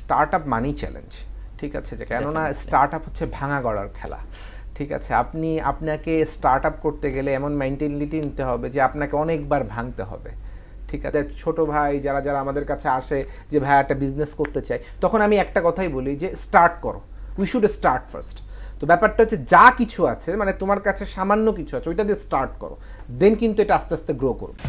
Start up মানি challenge, ঠিক আছে, যে কেননা স্টার্ট আপ হচ্ছে ভাঙা গড়ার খেলা, ঠিক আছে। আপনাকে স্টার্ট আপ করতে গেলে এমন মেন্টালিটি নিতে হবে যে আপনাকে অনেকবার ভাঙতে হবে, ঠিক আছে। ছোট ভাই যারা আমাদের কাছে আসে যে ভাই একটা বিজনেস করতে চাই, তখন আমি একটা কথাই বলি যে স্টার্ট করো, উই শুড স্টার্ট ফার্স্ট। তো ব্যাপারটা হচ্ছে যা কিছু আছে, মানে তোমার কাছে সামান্য কিছু আছে, ওইটা দিয়ে স্টার্ট করো, দেন কিন্তু এটা আস্তে আস্তে গ্রো করবে।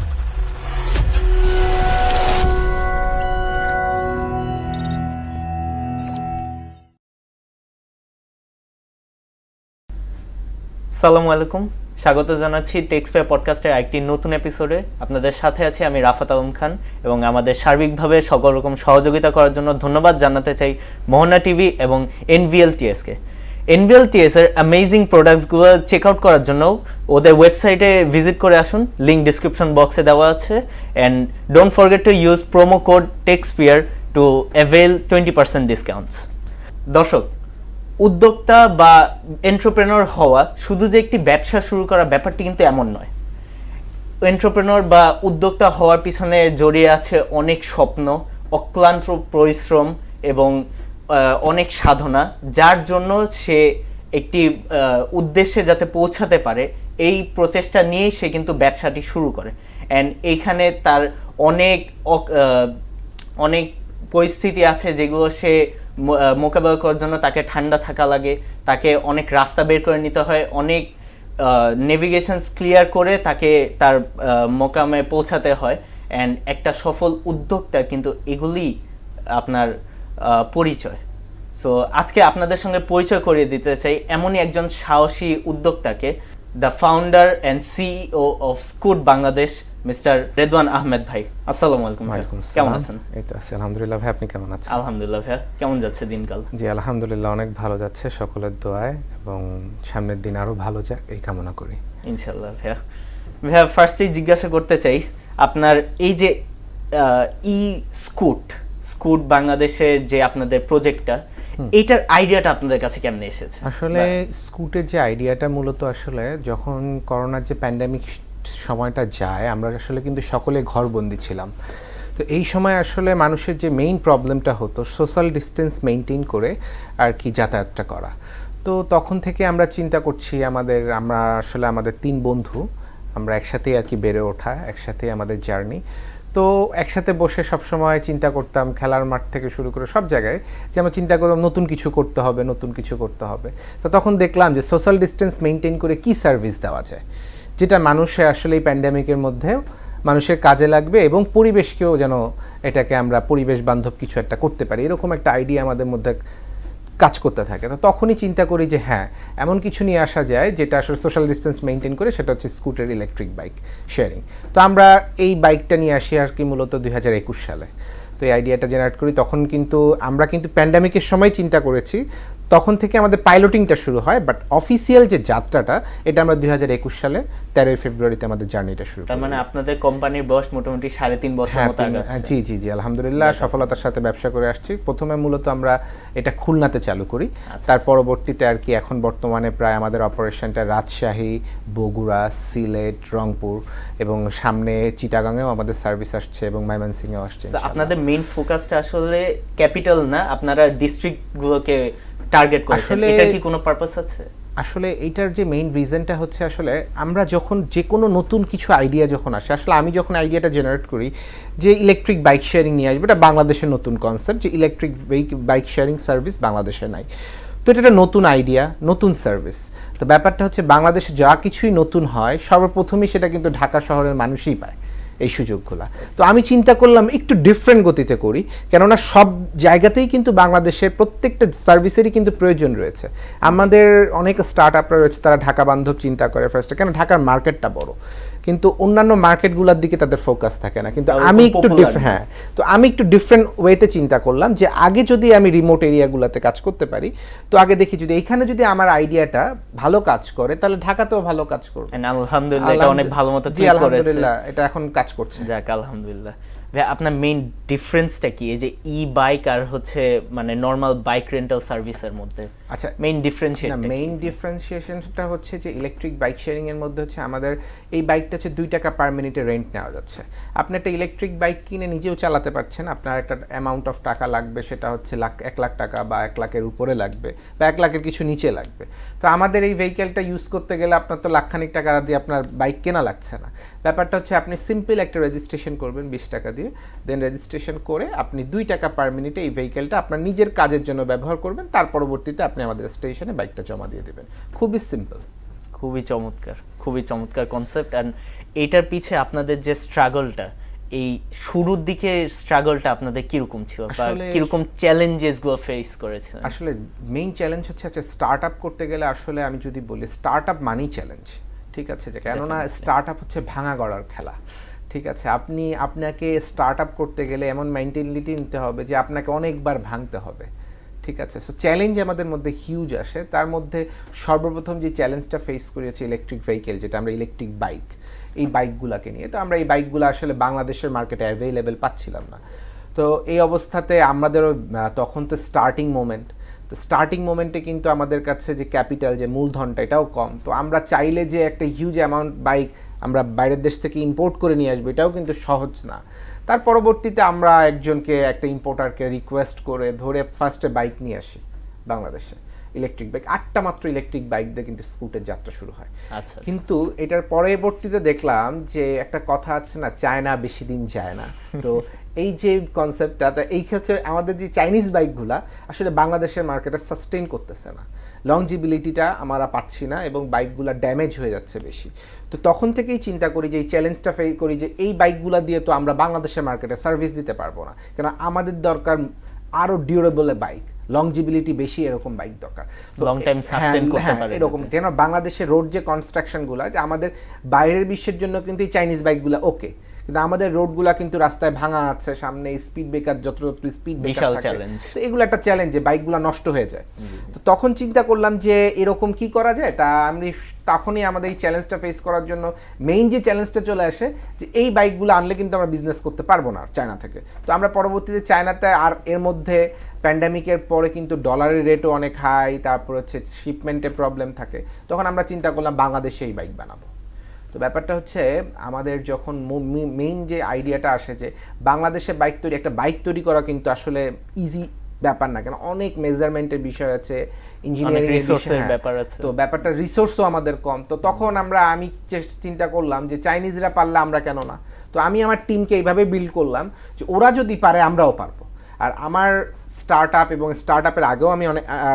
আসসালামু আলাইকুম, স্বাগত জানাচ্ছি টেক্সপে পডকাস্টের একটি নতুন এপিসোডে। আপনাদের সাথে আছি আমি রাফাত আলম খান, এবং আমাদের সার্বিকভাবে সকল রকম সহযোগিতা করার জন্য ধন্যবাদ জানাতে চাই মোহনা টিভি এবং এনভিএলটিএসকে। এনভিএলটিএসের অ্যামেজিং প্রোডাক্টসগুলো চেক আউট করার জন্য ওদের ওয়েবসাইটে ভিজিট করে আসুন, লিঙ্ক ডিসক্রিপশন বক্সে দেওয়া আছে। And don't forget to use promo code Taxpayer to avail 20% discounts. দর্শক, উদ্যোক্তা বা এন্টারপ্রেনর হওয়া শুধু যে একটি ব্যবসা শুরু করা ব্যাপারটি কিন্তু এমন নয়। এন্টারপ্রেনর বা উদ্যোক্তা হওয়ার পিছনে জড়িয়ে আছে অনেক স্বপ্ন, অক্লান্ত পরিশ্রম এবং অনেক সাধনা, যার জন্য সে একটি উদ্দেশ্যে যাতে পৌঁছাতে পারে এই প্রচেষ্টা নিয়েই সে কিন্তু ব্যবসাটি শুরু করে। অ্যান্ড এইখানে তার অনেক পরিস্থিতি আছে যেগুলো সে মোকাবেলা করার জন্য তাকে ঠান্ডা থাকা লাগে, তাকে অনেক রাস্তা বের করে নিতে হয়, অনেক নেভিগেশনস ক্লিয়ার করে তাকে তার মোকামে পৌঁছাতে হয়। অ্যান্ড একটা সফল উদ্যোক্তা কিন্তু এগুলি আপনার পরিচয়। সো আজকে আপনাদের সঙ্গে পরিচয় করিয়ে দিতে চাই এমনই একজন সাহসী উদ্যোক্তাকে, the founder and CEO of scoot Bangladesh, mister Redwan Ahmed ভাই। আসসালামু আলাইকুম। কেমন আছেন? এই তো আছি আলহামদুলিল্লাহ ভাই, আপনি কেমন আছেন? আলহামদুলিল্লাহ ভাইয়া, কেমন যাচ্ছে দিনকাল? জি আলহামদুলিল্লাহ অনেক ভালো যাচ্ছে, সকলের দোয়ায়, এবং সামনের দিন আরো ভালো যাক এই কামনা করি ইনশাআল্লাহ। ভাইয়া ফার্স্টেই জিজ্ঞাসা করতে চাই, আপনার এই যে স্কুট বাংলাদেশের যে আপনাদের প্রজেক্টটা, এইটার আইডিয়াটা আপনাদের কাছে কেমনে এসেছে? আসলে স্কুটের যে আইডিয়াটা মূলত আসলে যখন করোনার যে প্যান্ডেমিক সময়টা যায়, আমরা আসলে কিন্তু সকলে ঘরবন্দি ছিলাম। তো এই সময় আসলে মানুষের যে মেইন প্রবলেমটা হতো সোশ্যাল ডিস্টেন্স মেনটেন করে আর কি যাতায়াতটা করা। তো তখন থেকে আমরা চিন্তা করছি, আমরা আসলে আমাদের 3 বন্ধু, আমরা একসাথেই আর কি বেড়ে ওঠা, একসাথেই আমাদের জার্নি। তো একসাথে বসে সবসময় চিন্তা করতাম, খেলার মাঠ থেকে শুরু করে সব জায়গায়, যে আমরা চিন্তা করলাম নতুন কিছু করতে হবে। তো তখন দেখলাম যে সোশ্যাল ডিস্টেন্স মেনটেন করে কি সার্ভিস দেওয়া যায়, যেটা মানুষের আসলে এই প্যান্ডেমিকের মধ্যেও মানুষের কাজে লাগবে এবং পরিবেশকেও যেন এটাকে আমরা পরিবেশ বান্ধব কিছু একটা করতে পারি, এরকম একটা আইডিয়া আমাদের মধ্যে কাজ করতে থাকে। তো তখনই চিন্তা করি যে হ্যাঁ, এমন কিছু নিয়ে আসা যায় যেটা আসলে সোশ্যাল ডিস্টেন্স মেনটেন করে, সেটা হচ্ছে স্কুটার ইলেকট্রিক বাইক শেয়ারিং। তো আমরা এই বাইকটা নিয়ে আসি আর কি মূলত 2021 সালে। তো এই আইডিয়াটা জেনারেট করি, তখন কিন্তু আমরা প্যান্ডেমিকের সময় চিন্তা করেছি, তখন থেকে আমাদের পাইলটিংটা শুরু হয়, বাট অফিসিয়াল যে যাত্রাটা এটা আমরা 2021 সালে 13 ফেব্রুয়ারিতে আমাদের জার্নিটা শুরু করি। তার মানে আপনাদের কোম্পানির বয়স মোটামুটি 3.5 বছর মতো আছে। জি আলহামদুলিল্লাহ সফলতার সাথে ব্যবসা করে আসছি। প্রথমে মূলত আমরা এটা খুলনাতে চালু করি, তার পরবর্তীতে আর কি এখন বর্তমানে প্রায় আমাদের অপারেশনটা রাজশাহী, বগুড়া, সিলেট, রংপুর এবং সামনে চিটাগাংয়েও আমাদের সার্ভিস আসছে এবং ময়মনসিংহেও আসছে। আপনাদের মেইন ফোকাসটা আসলে ক্যাপিটাল না, আপনারা ডিস্ট্রিক্টগুলোকে টার্গেট করেছেন, এটা কি কোনো পারপাস আছে? আসলে এইটার যে মেইন রিজনটা হচ্ছে, আসলে আমরা যখন যে কোনো নতুন কিছু আইডিয়া যখন আসে, আসলে আমি যখন আইডিয়াটা জেনারেট করি যে ইলেকট্রিক বাইক শেয়ারিং নিয়ে আসবে, এটা বাংলাদেশের নতুন কনসেপ্ট, যে ইলেকট্রিক বাইক শেয়ারিং সার্ভিস বাংলাদেশে নাই। তো এটা একটা নতুন আইডিয়া, নতুন সার্ভিস। তো ব্যাপারটা হচ্ছে বাংলাদেশে যা কিছুই নতুন হয় সর্বপ্রথমেই সেটা কিন্তু ঢাকা শহরের মানুষই পায় এই সুযোগগুলো। তো আমি চিন্তা করলাম একটু ডিফারেন্ট গতিতে করি, কেননা সব জায়গাতেই কিন্তু বাংলাদেশের প্রত্যেকটা সার্ভিসেরই কিন্তু প্রয়োজন রয়েছে। আমাদের অনেক স্টার্ট আপরা রয়েছে, তারা ঢাকা বান্ধব চিন্তা করে ফার্স্টে, কেন ঢাকার মার্কেটটা বড়, কিন্তু অন্যান্য মার্কেটগুলোর দিকে তাদের ফোকাস থাকে না। কিন্তু আমি একটু ডিফারেন্ট ওয়েতে চিন্তা করলাম যে আগে যদি আমি রিমোট এরিয়াগুলোতে কাজ করতে পারি, তো আগে দেখি যদি এইখানে যদি আমার আইডিয়াটা ভালো কাজ করে, তাহলে ঢাকাতেও ভালো কাজ করবে। আলহামদুলিল্লাহ, এটা অনেক ভালো মতো ক্লিক করেছে। আলহামদুলিল্লাহ এটা এখন কাজ করছে। যাক আলহামদুলিল্লাহ। ভাই আপনার মেইন ডিফারেন্সটা কি এই যে ই বাইক আর হচ্ছে মানে নর্মাল বাইক রেন্টাল সার্ভিসের মধ্যে? আচ্ছা, মেইন ডিফারেন্সিয়েট মেইন ডিফারেন্সিয়েশনটা হচ্ছে যে ইলেকট্রিক বাইক শেয়ারিং এর মধ্যে হচ্ছে আমাদের এই বাইকটা হচ্ছে 2 টাকা পার মিনিটে রেন্ট নেওয়া যাচ্ছে। আপনি একটা ইলেকট্রিক বাইক কিনে নিজেও চালাতে পারছেন, আপনার একটা অ্যামাউন্ট অফ টাকা লাগবে, সেটা হচ্ছে 1 লাখ টাকা বা 1 লাখের উপরে লাগবে বা 1 লাখের কিছু নিচে লাগবে। তো আমাদের এই ভেহিকেলটা ইউজ করতে গেলে আপনার তো লাখখানিক টাকা দিয়ে আপনার বাইক কেনা লাগছে না। ব্যাপারটা হচ্ছে আপনি সিম্পল একটা রেজিস্ট্রেশন করবেন 20 টাকা দিয়ে, দেন রেজিস্ট্রেশন করে আপনি 2 টাকা পার মিনিটে এই ভেহিকেলটা আপনার নিজের কাজের জন্য ব্যবহার করবেন, তার পরবর্তীতে আপনি আমাদের স্টেশনে বাইকটা জমা দিয়ে দেবেন। খুবই সিম্পল। খুবই চমৎকার কনসেপ্ট। অ্যান্ড এইটার পিছে আপনাদের যে স্ট্রাগলটা, এই শুরুর দিকে স্ট্রাগলটা আপনাদের কিরকম ছিল বা কিরকম চ্যালেঞ্জেসগুলো ফেস করেছেন? আসলে মেইন চ্যালেঞ্জ হচ্ছে স্টার্ট আপ করতে গেলে আসলে আমি যদি বলি স্টার্ট আপ মানেই চ্যালেঞ্জ, ঠিক আছে, যে কেননা স্টার্ট আপ হচ্ছে ভাঙা গড়ার খেলা, ঠিক আছে। আপনাকে স্টার্ট আপ করতে গেলে এমন মেন্টালিটি নিতে হবে যে আপনাকে অনেকবার ভাঙতে হবে, ঠিক আছে। সো চ্যালেঞ্জ আমাদের মধ্যে হিউজ আসে। তার মধ্যে সর্বপ্রথম যে চ্যালেঞ্জটা ফেস করেছি ইলেকট্রিক ভেহিকেল, যেটা আমরা ইলেকট্রিক বাইক, এই বাইকগুলোকে নিয়ে। তো আমরা এই বাইকগুলো আসলে বাংলাদেশের মার্কেটে অ্যাভেলেবেল পাচ্ছিলাম না। তো এই অবস্থাতে আমাদেরও তখন তো স্টার্টিং মোমেন্ট, তো স্টার্টিং মোমেন্টে কিন্তু আমাদের কাছে যে ক্যাপিটাল, যে মূলধনটা, এটাও কম। তো আমরা চাইলে যে একটা হিউজ অ্যামাউন্ট বাইক আমরা বাইরের দেশ থেকে ইম্পোর্ট করে নিয়ে আসবো, এটাও কিন্তু সহজ না। তার পরবর্তীতে আমরা একটা ইম্পোর্টারকে রিকোয়েস্ট করে ধরে ফার্স্টে বাইক নিয়ে আসি বাংলাদেশে, ইলেকট্রিক বাইক 8টা মাত্র ইলেকট্রিক বাইক দিয়ে কিন্তু স্কুটের যাত্রা শুরু হয়। আচ্ছা, কিন্তু এটার পরবর্তীতে দেখলাম যে একটা কথা আছে না, চায়না বেশি দিন যায় না। তো এই যে কনসেপ্টটা, এই হচ্ছে আমাদের যে চাইনিজ বাইকগুলা আসলে বাংলাদেশের মার্কেটে সাস্টেইন করতেছে না, লংজিবিলিটিটা আমরা পাচ্ছি না এবং বাইকগুলা ড্যামেজ হয়ে যাচ্ছে বেশি। তো তখন থেকেই চিন্তা করি যে এই চ্যালেঞ্জটা ফেস করি যে এই বাইকগুলা দিয়ে তো আমরা বাংলাদেশের মার্কেটে সার্ভিস দিতে পারবো না, কেন আমাদের দরকার আরও ডিউরেবল বাইক, লংজিবিলিটি বেশি এরকম বাইক দরকার, লং টাইম সাস্টেইন করতে পারে এরকম। যেন বাংলাদেশের রোড যে কনস্ট্রাকশনগুলো, যে আমাদের বাইরের বিশ্বের জন্য কিন্তু এই চাইনিজ বাইকগুলো ওকে, কিন্তু আমাদের রোডগুলা কিন্তু রাস্তায় ভাঙা আছে, সামনে স্পিড ব্রেকার যত স্পিড ব্রেকার থাকে, তো এগুলো একটা চ্যালেঞ্জ যে বাইকগুলো নষ্ট হয়ে যায়। তো তখন চিন্তা করলাম যে এরকম কি করা যায়। তখনই আমাদের এই চ্যালেঞ্জটা ফেস করার জন্য মেইন যে চ্যালেঞ্জটা চলে আসে যে এই বাইকগুলো আনলে কিন্তু আমরা বিজনেস করতে পারবো না চায়না থেকে। তো আমরা পরবর্তীতে চায়নাতে, আর এর মধ্যে প্যান্ডামিকের পরে কিন্তু ডলারের রেটও অনেক হাই, তারপর হচ্ছে শিপমেন্টে প্রবলেম থাকে, তখন আমরা চিন্তা করলাম বাংলাদেশে এই বাইক বানাবো। তো ব্যাপারটা হচ্ছে আমাদের যখন মেইন যে আইডিয়াটা আসে যে বাংলাদেশে একটা বাইক তৈরি করা কিন্তু আসলে ইজি ব্যাপার না, কেন অনেক মেজারমেন্টের বিষয় আছে, ইঞ্জিনিয়ারিং রিসোর্সের ব্যাপার আছে, তো ব্যাপারটা রিসোর্সও আমাদের কম। তো তখন আমি চিন্তা করলাম যে চাইনিজরা পারলে আমরা কেন না। তো আমি আমার টিমকে এইভাবে বিল্ড করলাম যে ওরা যদি পারে আমরাও পারবো। আর আমার স্টার্ট আপ এবং স্টার্ট আপের আগেও আমি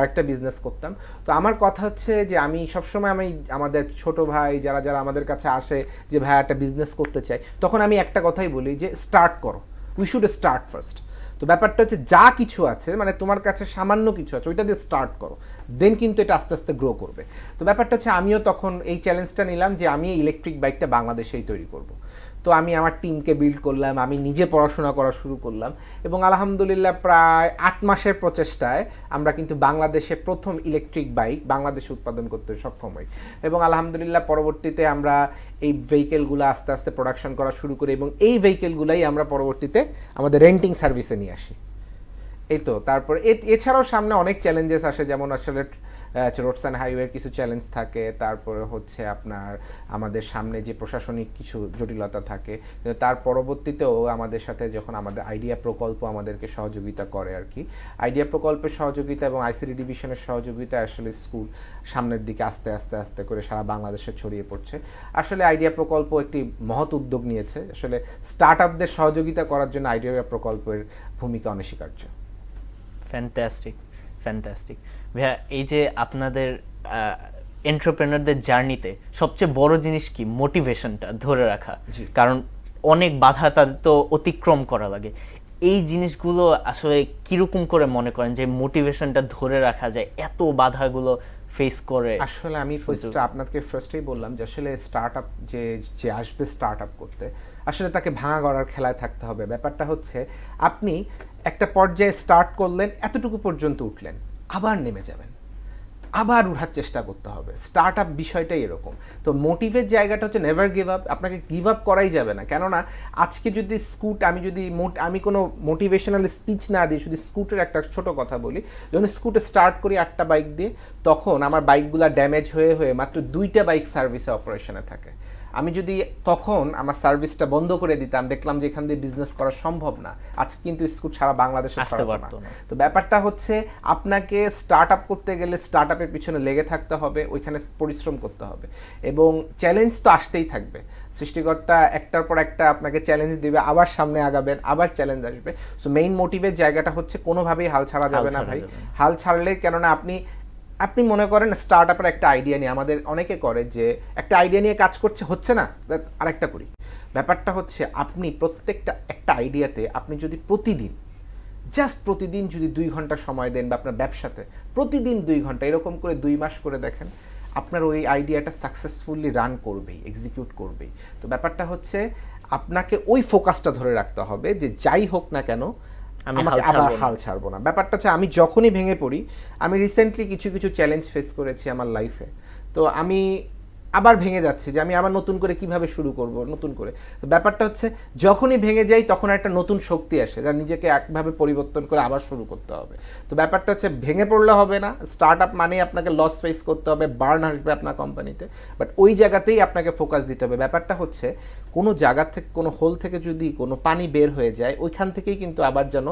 একটা বিজনেস করতাম। তো আমার কথা হচ্ছে যে আমি সবসময় আমাদের ছোট ভাই যারা আমাদের কাছে আসে যে ভাই একটা বিজনেস করতে চাই, তখন আমি একটা কথাই বলি যে স্টার্ট করো, উই শুড স্টার্ট ফার্স্ট। তো ব্যাপারটা হচ্ছে যা কিছু আছে, মানে তোমার কাছে সামান্য কিছু আছে, ওইটা দিয়ে স্টার্ট করো, দেন কিন্তু এটা আস্তে আস্তে গ্রো করবে। তো ব্যাপারটা হচ্ছে আমিও তখন এই চ্যালেঞ্জটা নিলাম যে আমি ইলেকট্রিক বাইকটা বাংলাদেশেই তৈরি করব। তো আমি আমার টিমকে বিল্ড করলাম, আমি নিজে পড়াশোনা করা শুরু করলাম এবং আলহামদুলিল্লাহ প্রায় 8 মাসের প্রচেষ্টায় আমরা কিন্তু বাংলাদেশে প্রথম ইলেকট্রিক বাইক বাংলাদেশে উৎপাদন করতে সক্ষম হই। এবং আলহামদুলিল্লাহ পরবর্তীতে আমরা এই ভেহিকেলগুলো আস্তে আস্তে প্রোডাকশন করা শুরু করি এবং এই ভেহিকেলগুলাই আমরা পরবর্তীতে আমাদের রেন্টিং সার্ভিসে নিয়ে আসি। এই তো তারপর এছাড়াও সামনে অনেক চ্যালেঞ্জেস আসে, যেমন আসলে রোডস অ্যান্ড হাইওয়ের কিছু চ্যালেঞ্জ থাকে, তারপরে হচ্ছে আপনার আমাদের সামনে যে প্রশাসনিক কিছু জটিলতা থাকে। তার পরবর্তীতেও আমাদের সাথে যখন আমাদের আইডিয়া প্রকল্প আমাদেরকে সহযোগিতা করে আর কি, আইডিয়া প্রকল্পের সহযোগিতা এবং আইসিডি ডিভিশনের সহযোগিতা আসলে স্কুল সামনের দিকে আস্তে আস্তে আস্তে করে সারা বাংলাদেশে ছড়িয়ে পড়ছে। আসলে আইডিয়া প্রকল্প একটি মহৎ উদ্যোগ নিয়েছে, আসলে স্টার্ট আপদের সহযোগিতা করার জন্য আইডিয়া প্রকল্পের ভূমিকা অনস্বীকার্য। ফ্যান্টাস্টিক। ভাইয়া, এই যে আপনাদের এন্টারপ্রেনারদের জার্নিতে সবচেয়ে বড় জিনিস কি? মোটিভেশনটা ধরে রাখা, কারণ অনেক বাধা তাদের তো অতিক্রম করা লাগে। এই জিনিসগুলো আসলে কিরকম করে মনে করেন যে মোটিভেশনটা ধরে রাখা যায় এত বাধাগুলো ফেস করে? আসলে আমি আপনাকে ফার্স্টেই বললাম যে আসলে স্টার্ট আপ যে আসবে স্টার্ট আপ করতে, আসলে তাকে ভাঙা গড়ার খেলায় থাকতে হবে। ব্যাপারটা হচ্ছে আপনি একটা পর্যায়ে স্টার্ট করলেন, এতটুকু পর্যন্ত উঠলেন, আবার নেমে যাবেন, আবার উঠার চেষ্টা করতে হবে। স্টার্ট আপ বিষয়টাই এরকম। তো মোটিভের জায়গাটা হচ্ছে নেভার গিভ আপ। আপনাকে গিভ আপ করাই যাবে না, কেননা আজকে যদি আমি কোনো মোটিভেশনাল স্পিচ না দিই, শুধু স্কুটের একটা ছোট কথা বলি। যখন স্কুটে স্টার্ট করি 8টা বাইক দিয়ে, তখন আমার বাইকগুলো ড্যামেজ হয়ে হয়ে মাত্র 2টা বাইক সার্ভিসে অপারেশনে থাকে। আমি যদি তখন আমার সার্ভিসটা বন্ধ করে দিতাম, দেখলাম যে এখান দিয়ে বিজনেস করা সম্ভব না, আজকে কিন্তু স্কুট সারা বাংলাদেশে ছড়াতো না। তো ব্যাপারটা হচ্ছে আপনাকে স্টার্ট আপ করতে গেলে স্টার্ট আপের পিছনে লেগে থাকতে হবে, ওইখানে পরিশ্রম করতে হবে, এবং চ্যালেঞ্জ তো আসতেই থাকবে। সৃষ্টিকর্তা একটার পর একটা আপনাকে চ্যালেঞ্জ দিবে, আবার সামনে আগাবেন, আবার চ্যালেঞ্জ আসবে। সো মেইন মোটিভের জায়গাটা হচ্ছে কোনোভাবেই হাল ছাড়া যাবে না ভাই। হাল ছাড়লে, কেননা আপনি মনে করেন স্টার্ট আপের একটা আইডিয়া নিয়ে, আমাদের অনেকে করে যে একটা আইডিয়া নিয়ে কাজ করছে, হচ্ছে না, আরেকটা করি। ব্যাপারটা হচ্ছে আপনি একটা আইডিয়াতে আপনি যদি প্রতিদিন যদি 2 ঘন্টা সময় দেন, বা আপনার ব্যবসাতে প্রতিদিন 2 ঘন্টা, এরকম করে 2 মাস করে দেখেন, আপনার ওই আইডিয়াটা সাকসেসফুলি রান করবেই, এক্সিকিউট করবেই। তো ব্যাপারটা হচ্ছে আপনাকে ওই ফোকাসটা ধরে রাখতে হবে যে যাই হোক না কেন আমাকে আবার হাল ছাড়বো না। ব্যাপারটা হচ্ছে আমি যখনই ভেঙে পড়ি, আমি রিসেন্টলি কিছু চ্যালেঞ্জ ফেস করেছি আমার লাইফে, তো আমি আবার ভেঙে যাচ্ছি যে আমি আবার নতুন করে কিভাবে শুরু করব, নতুন করে। তো ব্যাপারটা হচ্ছে যখনই ভেঙে যাই তখন একটা নতুন শক্তি আসে, যা নিজেকে একভাবে পরিবর্তন করে আবার শুরু করতে হবে। তো ব্যাপারটা হচ্ছে ভেঙে পড়লে হবে না। স্টার্ট আপ মানেই আপনাকে লস ফেস করতে হবে, বার্ন আসবে আপনার কোম্পানিতে, বাট ওই জায়গাতেই আপনাকে ফোকাস দিতে হবে। ব্যাপারটা হচ্ছে কোনো জায়গা থেকে, কোনো হোল থেকে যদি কোনো পানি বের হয়ে যায়, ওইখান থেকেই কিন্তু আবার যেন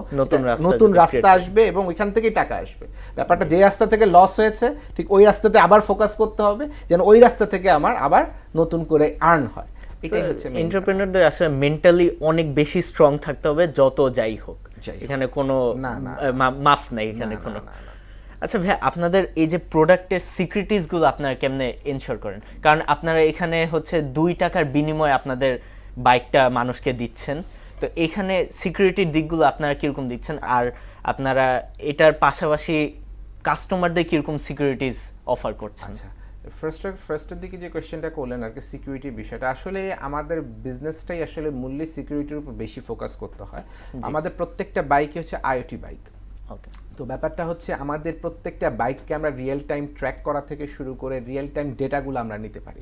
নতুন রাস্তা আসবে, এবং ওইখান থেকেই টাকা আসবে। ব্যাপারটা যে রাস্তা থেকে লস হয়েছে, ঠিক ওই রাস্তাতে আবার ফোকাস করতে হবে, যেন ওই রাস্তা থেকে আমার আবার নতুন করে আর্ন হয়। এটাই হচ্ছে এন্টারপ্রেনারদের আসলে মেন্টালি অনেক বেশি স্ট্রং থাকতে হবে, যত যাই হোক। এখানে কোনো মাফ নাই এখানে কোনো। আচ্ছা ভাই, আপনাদের এই যে প্রোডাক্টের সিক্রেটিসগুলো আপনারা কেমনে এনশিওর করেন? কারণ আপনারা এখানে হচ্ছে 2 টাকার বিনিময়ে আপনাদের বাইকটা মানুষকে দিচ্ছেন, তো এখানে সিকিউরিটির দিকগুলো আপনারা কীরকম দিচ্ছেন, আর আপনারা এটার পাশাপাশি কাস্টমারদের কীরকম সিকিউরিটিস অফার করছেন? আচ্ছা, ফার্স্টের দিকে যে কোয়েশ্চেনটা করলেন আর কি, সিকিউরিটির বিষয়টা, আসলে আমাদের বিজনেসটাই আসলে মূল্যে সিকিউরিটির উপর বেশি ফোকাস করতে হয়। আমাদের প্রত্যেকটা বাইকই হচ্ছে আইওটি বাইক। ওকে। তো ব্যাপারটা হচ্ছে আমাদের প্রত্যেকটা বাইককে আমরা রিয়েল টাইম ট্র্যাক করা থেকে শুরু করে রিয়েল টাইম ডেটাগুলো আমরা নিতে পারি,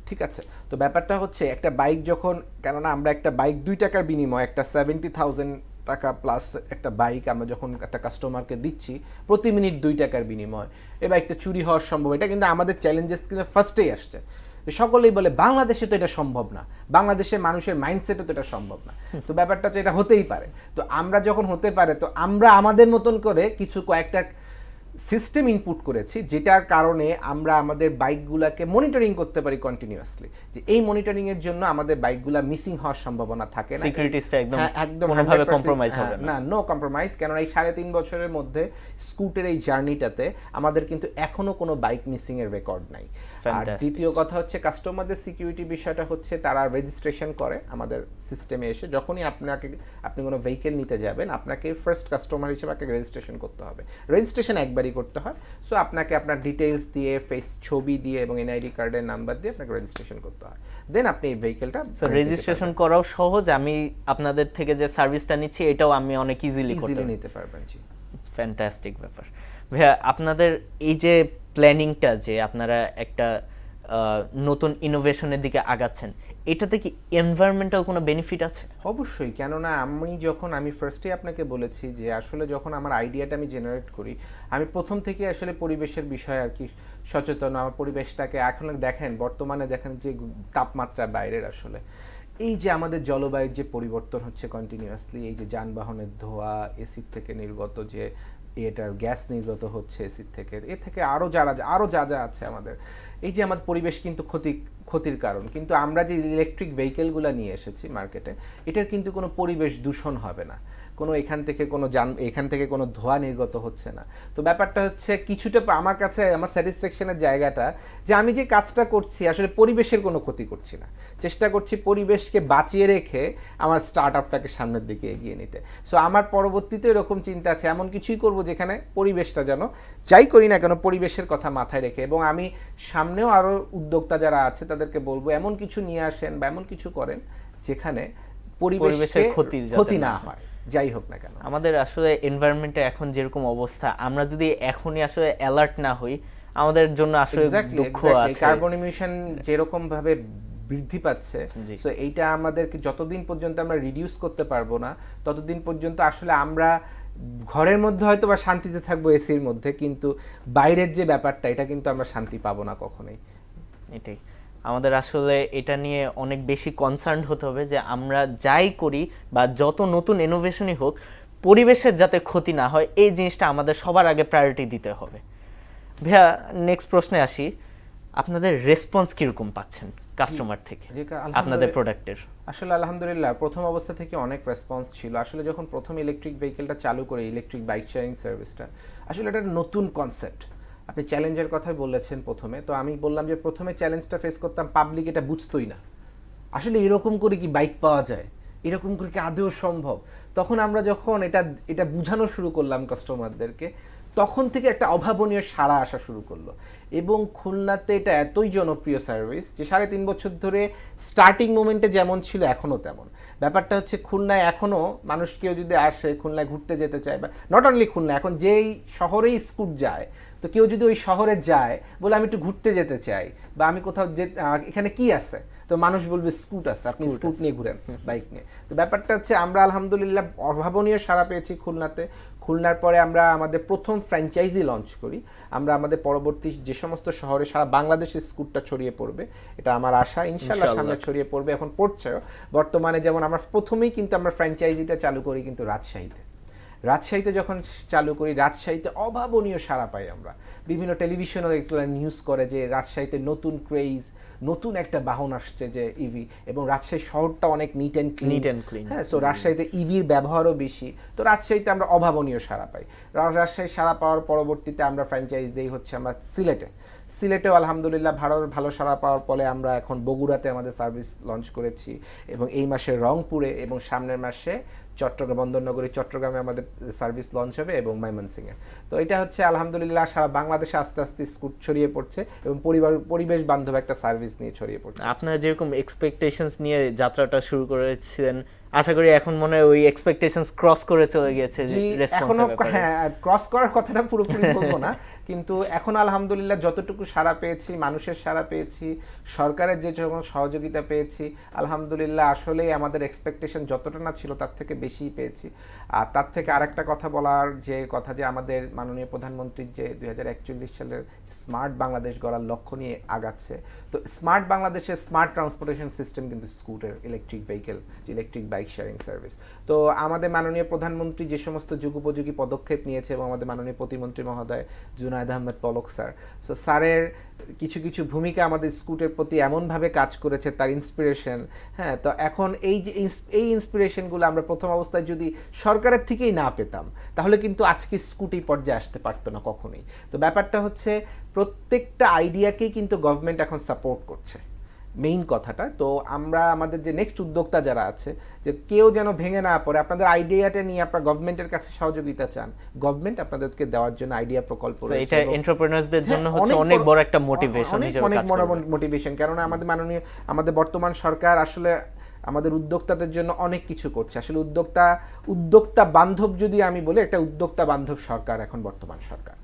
ঠিক আছে? তো ব্যাপারটা হচ্ছে একটা বাইক যখন, কেননা আমরা একটা বাইক 2 টাকার বিনিময়ে, একটা 70,000 টাকা প্লাস একটা বাইক আমরা যখন একটা কাস্টমারকে দিচ্ছি প্রতি মিনিট 2 টাকার বিনিময়, এই বাইকটা চুরি হওয়ার সম্ভব। এটা কিন্তু আমাদের চ্যালেঞ্জেস কিন্তু ফার্স্টেই আসছে। সকলেই বলে বাংলাদেশে তো এটা সম্ভব না, বাংলাদেশের মানুষের মাইন্ডসেটে তো এটা সম্ভব না। তো ব্যাপারটা তো এটা হতেই পারে। তো আমরা যখন হতে পারে, তো আমরা আমাদের মতন করে কয়েকটা সিস্টেম ইনপুট করেছি, যেটার কারণে আমরা আমাদের বাইকগুলোকে মনিটরিং করতে পারি কন্টিনিউয়াসলি, যে এই মনিটরিংয়ের জন্য আমাদের বাইকগুলো মিসিং হওয়ার সম্ভাবনা থাকে না। সিকিউরিটিটা একদম কোনোভাবে কম্প্রোমাইজ হবে না, নো কম্প্রোমাইজ। কারণ এই 3.5 বছরের মধ্যে স্কুটের এই জার্নিটাতে আমাদের কিন্তু এখনো কোনো বাইক মিসিং এর রেকর্ড নাই। আর দ্বিতীয় কথা হচ্ছে কাস্টমারদের সিকিউরিটি বিষয়টা হচ্ছে তারা রেজিস্ট্রেশন করে আমাদের সিস্টেমে এসে। যখনই আপনি কোনো ভেহিকেল নিতে যাবেন, আপনাকে ফার্স্ট কাস্টমার হিসেবে আপনাকে রেজিস্ট্রেশন করতে হবে। রেজিস্ট্রেশন একবারই করতে হয়। সো আপনাকে আপনার ডিটেইলস দিয়ে, ফেস ছবি দিয়ে এবং এনআইডি কার্ডের নাম্বার দিয়ে আপনাকে রেজিস্ট্রেশন করতে হয়। দেন আপনি এই ভেহিকেলটা রেজিস্ট্রেশন করাও সহজ। আমি আপনাদের থেকে যে সার্ভিসটা নিচ্ছি এটাও আমি অনেক ইজিলি নিতে পারবেন। জি, ফ্যান্টাস্টিক ব্যাপার। ভাইয়া, আপনাদের এই যে প্ল্যানিংটা, যে আপনারা একটা নতুন ইনোভেশনের দিকে আগাচ্ছেন, এটাতে কি এনভায়রনমেন্টাল কোনো বেনিফিট আছে? অবশ্যই, কেননা আমি ফার্স্টে আপনাকে বলেছি যে আসলে যখন আমার আইডিয়াটা আমি জেনারেট করি, আমি প্রথম থেকে আসলে পরিবেশের বিষয়ে আর কি সচেতন। আমার পরিবেশটাকে এখন বর্তমানে দেখেন যে তাপমাত্রা বাইরের, আসলে এই যে আমাদের জলবায়ুর যে পরিবর্তন হচ্ছে কন্টিনিউয়াসলি, এই যে যানবাহনের ধোঁয়া, এসির থেকে নির্গত যে এটার গ্যাস নির্গত হচ্ছে এসির থেকে, এ থেকে আরও যা যা আছে আমাদের, এই যে আমাদের পরিবেশ কিন্তু ক্ষতির কারণ। কিন্তু আমরা যে ইলেকট্রিক ভেহিকেলগুলো নিয়ে এসেছি মার্কেটে, এটার কিন্তু কোনো পরিবেশ দূষণ হবে না, এখান থেকে কোনো ধোঁয়া নির্গত হচ্ছে না। তো ব্যাপারটা হচ্ছে কিছুটা আমার কাছে আমার স্যাটিসফ্যাকশনের জায়গাটা, যে আমি যে কাজটা করছি আসলে পরিবেশের কোনো ক্ষতি করছি না, চেষ্টা করছি পরিবেশকে বাঁচিয়ে রেখে আমার স্টার্ট আপটাকে সামনের দিকে এগিয়ে নিতে। সো আমার পরবর্তীতে এরকম চিন্তা আছে, এমন কিছুই করব যেখানে পরিবেশটা যেন, যাই করি না কেন, পরিবেশের কথা মাথায় রেখে। এবং আমি সামনেও আরও উদ্যোক্তা যারা আছে তাদেরকে বলবো এমন কিছু নিয়ে আসেন বা এমন কিছু করেন যেখানে পরিবেশের ক্ষতি না হয়, যাই হোক না কেন। আমাদের আসলে এনভায়রনমেন্টে এখন যেরকম অবস্থা, আমরা যদি এখনই আসলে অ্যালার্ট না হই, আমাদের জন্য আসলে দুঃখ আছে। কার্বন ইমিশন যেরকম ভাবে বৃদ্ধি পাচ্ছে, জি। সো এইটা আমাদেরকে যতদিন পর্যন্ত আমরা রিডিউস করতে পারবো না ততদিন পর্যন্ত আসলে আমরা ঘরের মধ্যে হয়তো বা শান্তিতে থাকবো এসির মধ্যে, কিন্তু বাইরের যে ব্যাপারটা এটা কিন্তু আমরা শান্তি পাবো না কখনোই। এটাই আমাদের আসলে এটা নিয়ে অনেক বেশি কনসার্ন হতে হবে যে আমরা যাই করি বা যত নতুন ইনোভেশনই হোক, পরিবেশের যাতে ক্ষতি না হয় এই জিনিসটা আমাদের সবার আগে প্রায়োরিটি দিতে হবে। ভাইয়া, নেক্সট প্রশ্নে আসি, আপনাদের রেসপন্স কিরকম পাচ্ছেন কাস্টমার থেকে আপনাদের প্রোডাক্টের? আসলে আলহামদুলিল্লাহ প্রথম অবস্থা থেকে অনেক রেসপন্স ছিল। আসলে যখন প্রথম ইলেকট্রিক ভেহিকেলটা চালু করে, ইলেকট্রিক বাইক শেয়ারিং সার্ভিসটা, আসলে এটা নতুন কনসেপ্ট। আপনি চ্যালেঞ্জের কথাই বলেছেন প্রথমে, তো আমি বললাম যে প্রথমে চ্যালেঞ্জটা ফেস করতাম, পাবলিক এটা বুঝতোই না আসলে এরকম করে কি বাইক পাওয়া যায়, এরকম করে কি আদৌ সম্ভব। তখন আমরা যখন এটা বোঝানো শুরু করলাম কাস্টমারদেরকে, তখন থেকে একটা অভাবনীয় সাড়া আসা শুরু করলো। এবং খুলনাতে এটা এতই জনপ্রিয় সার্ভিস যে 3.5 বছর ধরে স্টার্টিং মোমেন্টে যেমন ছিল এখনও তেমন। ব্যাপারটা হচ্ছে খুলনায় এখনও মানুষ কেউ যদি আসে, খুলনায় ঘুরতে যেতে চায়, বা নট অনলি খুলনা, এখন যেই শহরেই স্কুট যায়, তো কেউ যদি ওই শহরে যায় বলে আমি একটু ঘুরতে যেতে চাই বা আমি কোথাও এখানে কি আছে, তো মানুষ বলবে স্কুট আছে, আপনি স্কুট নিয়ে ঘুরেন, বাইক নিয়ে। তো ব্যাপারটা হচ্ছে আমরা আলহামদুলিল্লাহ অভাবনীয় সাড়া পেয়েছি খুলনাতে। খুলনার পরে আমরা আমাদের প্রথম ফ্র্যাঞ্চাইজি লঞ্চ করি। আমরা আমাদের পরবর্তী যে সমস্ত শহরে সারা বাংলাদেশে স্কুটটা ছড়িয়ে পড়বে, এটা আমার আশা, ইনশাল্লাহ সামনে ছড়িয়ে পড়বে, এখন পড়ছেও বর্তমানে। যেমন আমরা প্রথমেই কিন্তু আমরা ফ্র্যাঞ্চাইজিটা চালু করি কিন্তু রাজশাহীতে যখন চালু করি, রাজশাহীতে অভাবনীয় সাড়া পাই আমরা। বিভিন্ন টেলিভিশনও একটা নিউজ করে যে রাজশাহীতে নতুন ক্রেজ, নতুন একটা বাহন আসছে যে ইভি, এবং রাজশাহী শহরটা অনেক নিট অ্যান্ড ক্লিন। হ্যাঁ, সো রাজশাহীতে ইভির ব্যবহারও বেশি, তো রাজশাহীতে আমরা অভাবনীয় সাড়া পাই। রাজশাহী সাড়া পাওয়ার পরবর্তীতে আমরা ফ্র্যাঞ্চাইজ দিই হচ্ছে আমরা সিলেটেও আলহামদুলিল্লাহ ভালো সাড়া পাওয়ার ফলে আমরা এখন বগুড়াতে আমাদের সার্ভিস লঞ্চ করেছি, এবং এই মাসে রংপুরে, এবং সামনের মাসে চট্টগ্রাম, বন্দরনগরী চট্টগ্রামে আমাদের সার্ভিস লঞ্চ হবে, এবং ময়মনসিংহে। তো এটা হচ্ছে আলহামদুলিল্লাহ সারা বাংলাদেশে আস্তে আস্তে স্কুট ছড়িয়ে পড়ছে এবং পরিবেশ বান্ধব একটা সার্ভিস নিয়ে ছড়িয়ে পড়ছে। আপনারা যেরকম এক্সপেকটেশনস নিয়ে যাত্রাটা শুরু করেছিলেন, আশা করি এখন মনে হয় ওই এক্সপেকটেশনস ক্রস করে চলে গেছে। এখনো হ্যাঁ, ক্রস করার কথাটা পুরোপুরি বলবো না, কিন্তু এখন আলহামদুলিল্লাহ যতটুকু সাড়া পেয়েছি, মানুষের সাড়া পেয়েছি, সরকারের যে সহযোগিতা পেয়েছি, আলহামদুলিল্লাহ আসলেই আমাদের এক্সপেকটেশন যতটা না ছিল তার থেকে বেশিই পেয়েছি। আর তার থেকে আরেকটা কথা বলার যে কথা, যে আমাদের মাননীয় প্রধানমন্ত্রীর যে 2041 সালের স্মার্ট বাংলাদেশ গড়ার লক্ষ্য নিয়ে আগাচ্ছে, তো স্মার্ট বাংলাদেশের স্মার্ট ট্রান্সপোর্টেশন সিস্টেম কিন্তু scooter, electric vehicle, electric bike sharing service. তো আমাদের মাননীয় প্রধানমন্ত্রী যে সমস্ত যুগোপযোগী পদক্ষেপ নিয়েছে, এবং আমাদের মাননীয় প্রতিমন্ত্রী মহোদয় জুনায়েদ আহমেদ পলক স্যার, সো স্যারের কিছু ভূমিকা আমাদের স্কুটের প্রতি এমনভাবে কাজ করেছে, তার ইন্সপিরেশন। হ্যাঁ, তো এখন এই ইন্সপিরেশনগুলো আমরা প্রথম অবস্থায় যদি সরকারের থেকেই না পেতাম, তাহলে কিন্তু আজকে স্কুটি পর্যায়ে আসতে পারতো না কখনোই। তো ব্যাপারটা হচ্ছে প্রত্যেকটা আইডিয়াকেই কিন্তু গভর্নমেন্ট এখন সাপোর্ট করছে, মেইন কথাটা। তো আমরা আমাদের যে নেক্সট উদ্যোক্তা যারা আছে, যে কেউ যেন ভেঙে না পড়ে, আপনাদের আইডিয়াটা নিয়ে আপনারা গভর্নমেন্টের কাছে সহযোগিতা চান, গভর্নমেন্ট আপনাদেরকে দেওয়ার জন্য আইডিয়া প্রকল্প রয়েছে। এটা এন্টারপ্রেনারদের জন্য হচ্ছে অনেক বড় একটা মোটিভেশন, অনেক বড় মোটিভেশন। কারণ আমাদের বর্তমান সরকার আসলে আমাদের উদ্যোক্তাদের জন্য অনেক কিছু করছে। আসলে উদ্যোক্তা বান্ধব যদি আমি বলি, একটা উদ্যোক্তা বান্ধব সরকার এখন বর্তমান সরকার।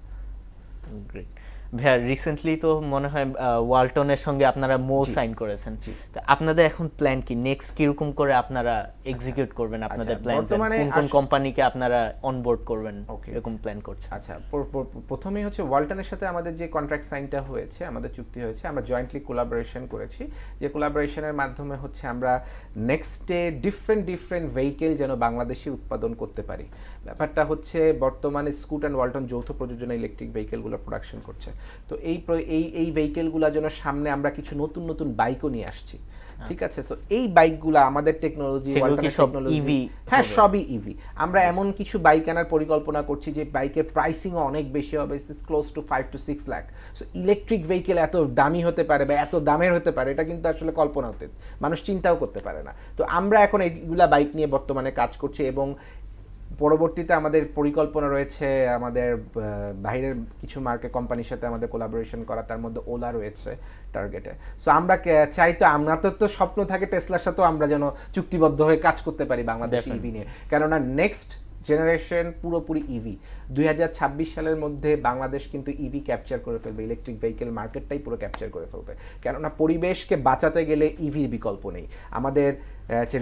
গ্রেট। ভাইয়া, রিসেন্টলি তো মনে হয় ওয়ালটনের সঙ্গে আপনারা সাইন করেছেন, তো আপনাদের এখন প্ল্যান কি? নেক্সট কিরকম করে আপনারা এক্সিকিউট করবেন আপনাদের প্ল্যান? কোন কোম্পানিকে আপনারা অনবোর্ড করবেন, এরকম প্ল্যান করছেন? আচ্ছা, প্রথমেই হচ্ছে ওয়ালটনের সাথে আমাদের যে কন্ট্রাক্ট সাইনটা হয়েছে, আমাদের চুক্তি হয়েছে, আমরা জয়েন্টলি কোলাবোরেশন করেছি, যে কোলাবোরেশনের মাধ্যমে হচ্ছে আমরা নেক্সটে ডিফারেন্ট ভেহিকেল যেন বাংলাদেশে উৎপাদন করতে পারি। ব্যাপারটা হচ্ছে বর্তমানে স্কুট অ্যান্ড ওয়ালটন যৌথ প্রযোজনা ইলেকট্রিক ভেহিকেলগুলো প্রোডাকশন করছে। তো এই ভেহিকেলগুলোর জন্য সামনে আমরা কিছু নতুন বাইকও নিয়ে আসছি। ঠিক আছে, সো এই বাইকগুলো আমাদের টেকনোলজি, হ্যাঁ সবই ইভি। আমরা এমন কিছু বাইক আনার পরিকল্পনা করছি যে বাইকের প্রাইসিংও অনেক বেশি হবে, close two 5 to 6 lakh. So electric vehicle এত দামি হতে পারে বা এত দামের হতে পারে, এটা কিন্তু আসলে কল্পনা হতে মানুষ চিন্তাও করতে পারে না। তো আমরা এখন এইগুলা বাইক নিয়ে বর্তমানে কাজ করছি, এবং পরবর্তীতে আমাদের পরিকল্পনা রয়েছে আমাদের বাইরের কিছু মার্কেট কোম্পানির সাথে আমাদের কোলাবোরেশন করা, তার মধ্যে ওলা রয়েছে টার্গেটে। সো আমরা চাই, তো আমরা তো স্বপ্ন থাকে টেসলার সাথেও আমরা যেন চুক্তিবদ্ধ হয়ে কাজ করতে পারি বাংলাদেশ ইভি নিয়ে, কেননা নেক্সট জেনারেশন পুরোপুরি ইভি। 2026 সালের মধ্যে বাংলাদেশ কিন্তু ইভি ক্যাপচার করে ফেলবে, ইলেকট্রিক ভেহিকেল মার্কেটটাই পুরো ক্যাপচার করে ফেলবে। কেননা পরিবেশকে বাঁচাতে গেলে ইভির বিকল্প নেই। আমাদের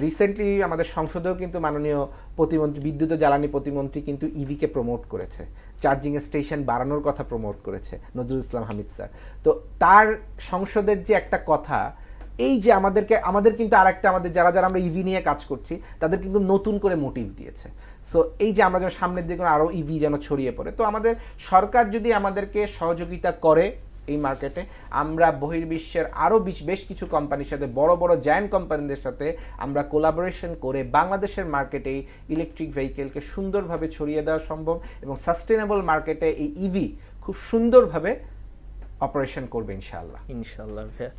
রিসেন্টলি আমাদের সংসদেও কিন্তু মাননীয় প্রতিমন্ত্রী, বিদ্যুৎ ও জ্বালানি প্রতিমন্ত্রী কিন্তু ইভিকে প্রমোট করেছে, চার্জিং স্টেশন বাড়ানোর কথা প্রমোট করেছে নজরুল ইসলাম হামিদ স্যার। তো তার সংসদের যে একটা কথা, এই যে আমাদের কিন্তু আরেকটা, আমাদের যারা আমরা ইভি নিয়ে কাজ করছি তাদের কিন্তু নতুন করে মোটিভ দিয়েছে। সো এই যে আমরা যেন সামনের দিকে আরও ইভি যেন ছড়িয়ে পড়ে, তো আমাদের সরকার যদি আমাদেরকে সহযোগিতা করে এই মার্কেটে, আমরা বহির্বিশ্বের আরও বেশ কিছু কোম্পানির সাথে, বড় বড় জায়ান্ট কোম্পানিদের সাথে আমরা কোলাবোরেশন করে বাংলাদেশের মার্কেটে ইলেকট্রিক ভেহিকেলকে সুন্দরভাবে ছড়িয়ে দেওয়া সম্ভব এবং সাস্টেনেবল মার্কেটে এই ইভি খুব সুন্দরভাবে অপারেশন করবে ইনশাআল্লাহ। ইনশাআল্লাহ ভাইয়া,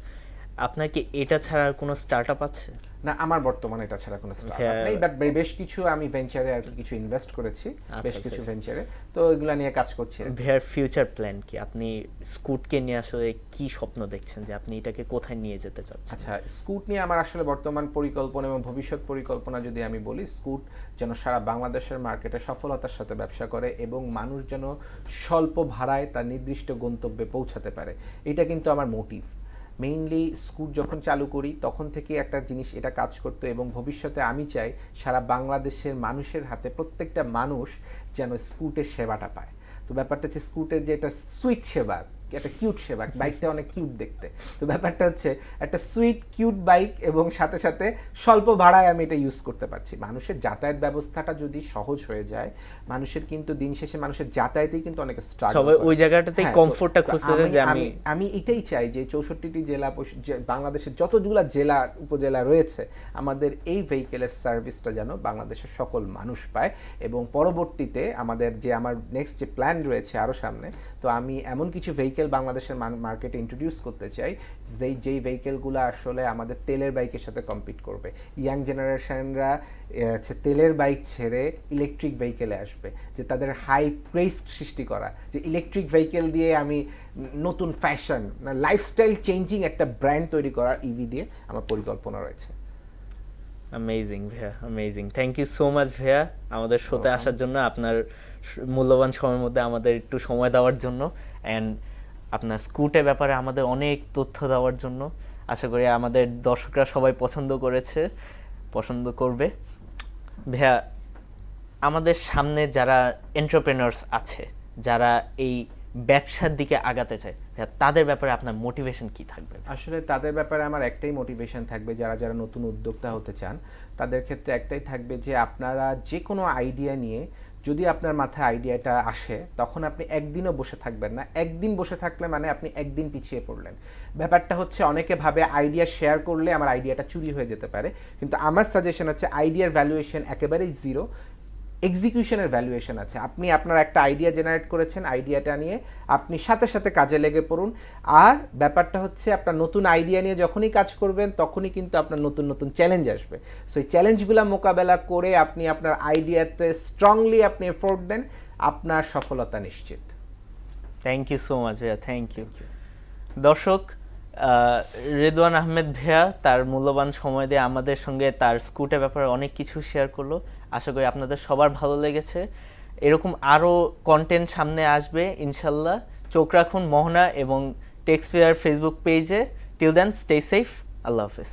আপনার কি এটা ছাড়া আর কোনো স্টার্টআপ আছে? না, আমার বর্তমানে এটা ছাড়া কোনো স্টার্টআপ নেই, বাট বেশ কিছু আমি ভেঞ্চারে আর কিছু ইনভেস্ট করেছি, বেশ কিছু ভেঞ্চারে, তো এগুলা নিয়ে কাজ করছি। ভাইয়ার ফিউচার প্ল্যান কি? আপনি স্কুটকে নিয়ে আসলে কি স্বপ্ন দেখছেন, যে আপনি এটাকে কোথায় নিয়ে যেতে চাচ্ছেন? আচ্ছা, স্কুট নিয়ে আমার আসলে বর্তমান পরিকল্পনা এবং ভবিষ্যৎ পরিকল্পনা যদি আমি বলি, স্কুট যেন সারা বাংলাদেশের মার্কেটে সফলতার সাথে ব্যবসা করে এবং মানুষ যেন স্বল্প ভাড়ায় তার নির্দিষ্ট গন্তব্যে পৌঁছাতে পারে, এটা কিন্তু আমার মোটিভ। মেইনলি স্কুট যখন চালু করি তখন থেকে একটা জিনিস এটা কাজ করতো এবং ভবিষ্যতে আমি চাই সারা বাংলাদেশের মানুষের হাতে প্রত্যেকটা মানুষ যেন স্কুটের সেবাটা পায়। তো ব্যাপারটা হচ্ছে স্কুটের যে একটা সুইট সেবা, একটা কিউট সেবা, বাইকটা অনেক কিউট দেখতে, তো ব্যাপারটা হচ্ছে একটা সুইট কিউট বাইক এবং সাথে সাথে স্বল্প ভাড়ায় আমি এটা ইউজ করতে পারছি। মানুষের যাতায়াত ব্যবস্থাটা যদি সহজ হয়ে যায়, মানুষের কিন্তু দিন শেষে মানুষের যাতায়াতেই কিন্তু অনেক স্ট্রাগল, সবাই ওই জায়গাটাতেই কমফোর্টটা খুঁজতে যায়। যে আমি এটাই চাই যে 64টি জেলা, বাংলাদেশের যতগুলা জেলা উপজেলা রয়েছে, আমাদের এই ভেহিকেলের সার্ভিসটা যেন বাংলাদেশের সকল মানুষ পায় এবং পরবর্তীতে আমার নেক্সট যে প্ল্যান রয়েছে আরও সামনে, তো আমি এমন কিছু ভেহিকেল বাংলাদেশের মার্কেটে ইন্ট্রোডিউস করতে চাই যেই ভেহিকেলগুলো আসলে আমাদের তেলের বাইকের সাথে কম্পিট করবে। ইয়াং জেনারেশনরা তেলের বাইক ছেড়ে ইলেকট্রিক ভেহিকেলে আসবে, যে তাদের হাই প্রেস সৃষ্টি করা, যে ইলেকট্রিক ভেহিকেল দিয়ে আমি নতুন ফ্যাশন, লাইফস্টাইল চেঞ্জিং একটা ব্র্যান্ড তৈরি করার ইভি দিয়ে আমার পরিকল্পনা রয়েছে। অ্যামেজিং ভাইয়া, amazing. Thank you so much ভাইয়া আমাদের শোতে আসার জন্য, আপনার মূল্যবান সময়ের মধ্যে আমাদের একটু সময় দেওয়ার জন্য, অ্যান্ড আপনার স্কুটের ব্যাপারে আমাদের অনেক তথ্য দেওয়ার জন্য। আশা করি আমাদের দর্শকরা সবাই পছন্দ করবে। ভাইয়া, আমাদের সামনে যারা এন্টারপ্রেনার্স আছে, যারা এই ব্যবসার দিকে আগাতে চায়, তাদের ব্যাপারে আপনার মোটিভেশন কি থাকবে? আসলে তাদের ব্যাপারে আমার একটাই মোটিভেশন থাকবে, যারা নতুন উদ্যোক্তা হতে চান তাদের ক্ষেত্রে একটাই থাকবে যে আপনারা যে কোনো আইডিয়া নিয়ে যদি আপনার মাথায় আইডিয়াটা আসে, তখন আপনি একদিনও বসে থাকবেন না। একদিন বসে থাকলে মানে আপনি একদিন পিছিয়ে পড়লেন। ব্যাপারটা হচ্ছে অনেকে ভাবে আইডিয়া শেয়ার করলে আমার আইডিয়াটা চুরি হয়ে যেতে পারে, কিন্তু আমার সাজেশন হচ্ছে আইডিয়ার ভ্যালুয়েশন একেবারেই জিরো, এক্সিকিউশনের ভ্যালুয়েশন আছে। আপনি আপনার একটা আইডিয়া জেনারেট করেছেন, আইডিয়াটা নিয়ে আপনি সাথে সাথে কাজে লেগে পড়ুন। আর ব্যাপারটা হচ্ছে আপনার নতুন আইডিয়া নিয়ে যখনই কাজ করবেন তখনই কিন্তু আপনার নতুন নতুন চ্যালেঞ্জ আসবে। সো এই চ্যালেঞ্জগুলো মোকাবেলা করে আপনি আপনার আইডিয়াতে স্ট্রংলি আপনি এফোর্ট দেন, আপনার সফলতা নিশ্চিত। থ্যাংক ইউ সো মাচ ভাইয়া, থ্যাংক ইউ। দর্শক, রেদওয়ান আহমেদ ভাইয়া তার মূল্যবান সময় দিয়ে আমাদের সঙ্গে তার স্কুটের ব্যাপারে অনেক কিছু শেয়ার করলো। আশা করি আপনাদের সবার ভালো লেগেছে। এরকম আরও কন্টেন্ট সামনে আসবে ইনশাল্লাহ। চোখ রাখুন মোহনা এবং টেক্সপেয়ার ফেসবুক পেজে। Till then, stay safe. Allah হাফেজ।